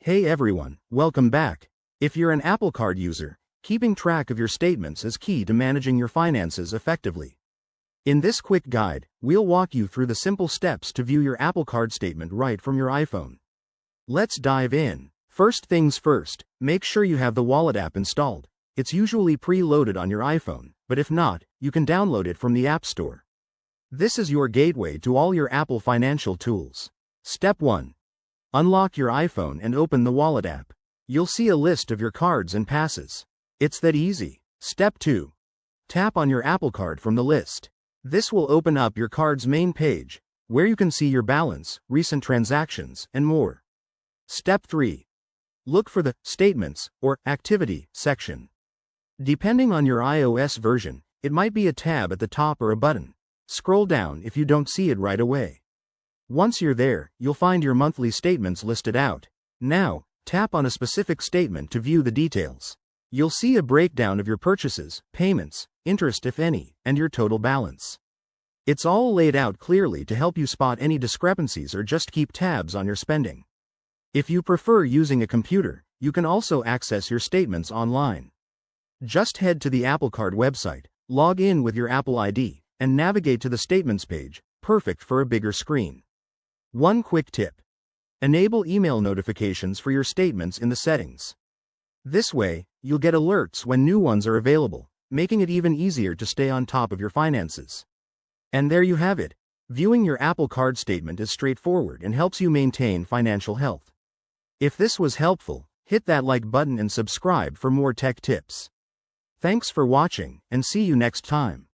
Hey everyone, welcome back. If you're an Apple Card user, keeping track of your statements is key to managing your finances effectively. In this quick guide, we'll walk you through the simple steps to view your Apple Card statement right from your iPhone. Let's dive in. First things first, make sure you have the Wallet app installed. It's usually pre-loaded on your iPhone, but if not, you can download it from the App Store. This is your gateway to all your Apple financial tools. Step 1. Unlock your iPhone and open the Wallet app. You'll see a list of your cards and passes. It's that easy. Step 2. Tap on your Apple Card from the list. This will open up your card's main page, where you can see your balance, recent transactions, and more. Step 3. Look for the Statements or Activity section. Depending on your iOS version, it might be a tab at the top or a button. Scroll down if you don't see it right away. Once you're there, you'll find your monthly statements listed out. Now, tap on a specific statement to view the details. You'll see a breakdown of your purchases, payments, interest if any, and your total balance. It's all laid out clearly to help you spot any discrepancies or just keep tabs on your spending. If you prefer using a computer, you can also access your statements online. Just head to the Apple Card website, log in with your Apple ID, and navigate to the Statements page, perfect for a bigger screen. One quick tip. Enable email notifications for your statements in the settings. This way, you'll get alerts when new ones are available, making it even easier to stay on top of your finances. And there you have it. Viewing your Apple Card statement is straightforward and helps you maintain financial health. If this was helpful, hit that like button and subscribe for more tech tips. Thanks for watching, and see you next time.